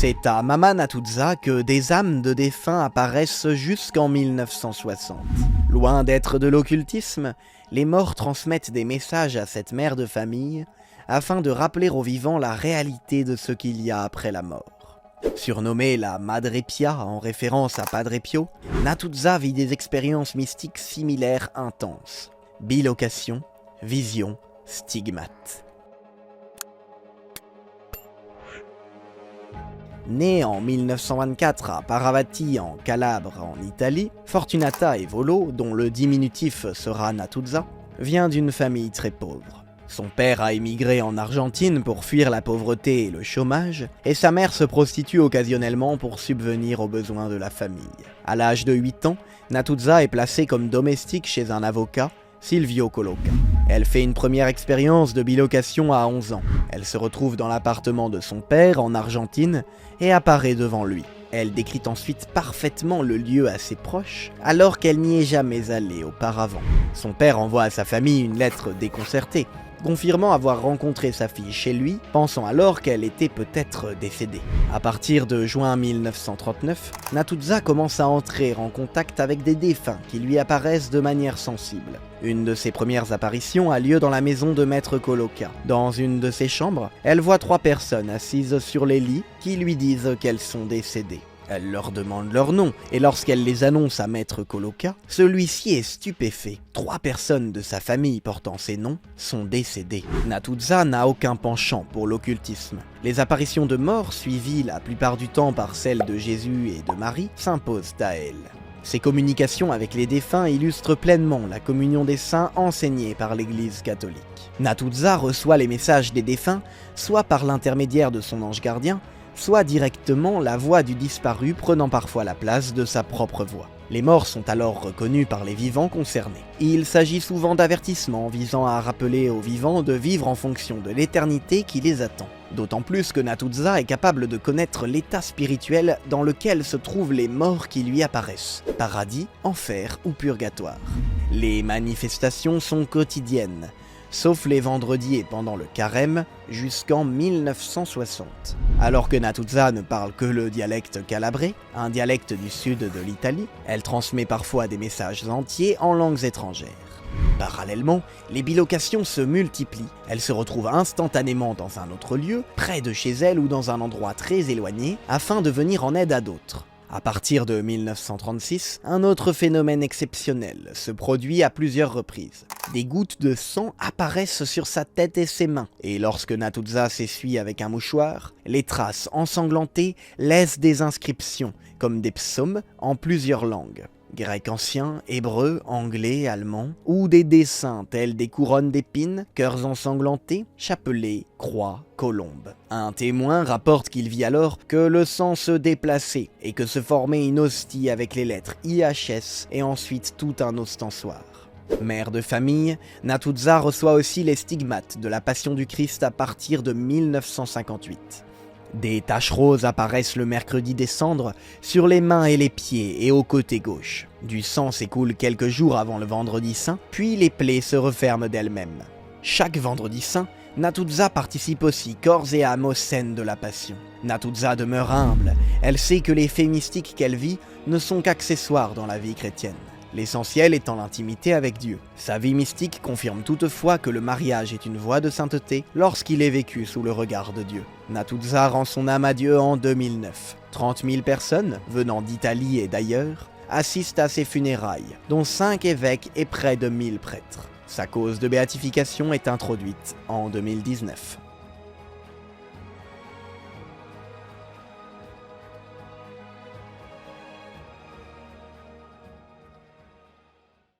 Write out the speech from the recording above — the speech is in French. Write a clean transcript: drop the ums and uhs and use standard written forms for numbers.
C'est à Mama Natuzza que des âmes de défunts apparaissent jusqu'en 1960. Loin d'être de l'occultisme, les morts transmettent des messages à cette mère de famille afin de rappeler aux vivants la réalité de ce qu'il y a après la mort. Surnommée la Madre Pia en référence à Padre Pio, Natuzza vit des expériences mystiques similaires intenses. Bilocation, vision, stigmate. Née en 1924 à Paravati en Calabre en Italie, Fortunata Evolo, dont le diminutif sera Natuzza, vient d'une famille très pauvre. Son père a émigré en Argentine pour fuir la pauvreté et le chômage, et sa mère se prostitue occasionnellement pour subvenir aux besoins de la famille. À l'âge de 8 ans, Natuzza est placée comme domestique chez un avocat, Silvio Colocca. Elle fait une première expérience de bilocation à 11 ans. Elle se retrouve dans l'appartement de son père en Argentine et apparaît devant lui. Elle décrit ensuite parfaitement le lieu à ses proches, alors qu'elle n'y est jamais allée auparavant. Son père envoie à sa famille une lettre déconcertée, confirmant avoir rencontré sa fille chez lui, pensant alors qu'elle était peut-être décédée. À partir de juin 1939, Natuzza commence à entrer en contact avec des défunts qui lui apparaissent de manière sensible. Une de ses premières apparitions a lieu dans la maison de Maître Colocca. Dans une de ses chambres, elle voit 3 personnes assises sur les lits qui lui disent qu'elles sont décédées. Elle leur demande leur nom, et lorsqu'elle les annonce à Maître Colocca, celui-ci est stupéfait. 3 personnes de sa famille portant ces noms sont décédées. Natuzza n'a aucun penchant pour l'occultisme. Les apparitions de morts, suivies la plupart du temps par celles de Jésus et de Marie, s'imposent à elle. Ses communications avec les défunts illustrent pleinement la communion des saints enseignée par l'Église catholique. Natuzza reçoit les messages des défunts, soit par l'intermédiaire de son ange gardien, soit directement la voix du disparu prenant parfois la place de sa propre voix. Les morts sont alors reconnus par les vivants concernés. Il s'agit souvent d'avertissements visant à rappeler aux vivants de vivre en fonction de l'éternité qui les attend. D'autant plus que Natuzza est capable de connaître l'état spirituel dans lequel se trouvent les morts qui lui apparaissent, paradis, enfer ou purgatoire. Les manifestations sont quotidiennes, sauf les vendredis et pendant le carême, jusqu'en 1960. Alors que Natuzza ne parle que le dialecte calabré, un dialecte du sud de l'Italie, elle transmet parfois des messages entiers en langues étrangères. Parallèlement, les bilocations se multiplient. Elle se retrouve instantanément dans un autre lieu, près de chez elle ou dans un endroit très éloigné, afin de venir en aide à d'autres. À partir de 1936, un autre phénomène exceptionnel se produit à plusieurs reprises. Des gouttes de sang apparaissent sur sa tête et ses mains, et lorsque Natuzza s'essuie avec un mouchoir, les traces ensanglantées laissent des inscriptions, comme des psaumes, en plusieurs langues. Grec ancien, hébreu, anglais, allemand, ou des dessins tels des couronnes d'épines, cœurs ensanglantés, chapelets, croix, colombes. Un témoin rapporte qu'il vit alors que le sang se déplaçait et que se formait une hostie avec les lettres IHS et ensuite tout un ostensoir. Mère de famille, Natuzza reçoit aussi les stigmates de la Passion du Christ à partir de 1958. Des taches roses apparaissent le mercredi des cendres sur les mains et les pieds et au côté gauche. Du sang s'écoule quelques jours avant le vendredi saint, puis les plaies se referment d'elles-mêmes. Chaque vendredi saint, Natuzza participe aussi corps et âme aux scènes de la Passion. Natuzza demeure humble, elle sait que les faits mystiques qu'elle vit ne sont qu'accessoires dans la vie chrétienne. L'essentiel étant l'intimité avec Dieu. Sa vie mystique confirme toutefois que le mariage est une voie de sainteté lorsqu'il est vécu sous le regard de Dieu. Natuzza rend son âme à Dieu en 2009. 30 000 personnes, venant d'Italie et d'ailleurs, assistent à ses funérailles, dont 5 évêques et près de 1000 prêtres. Sa cause de béatification est introduite en 2019.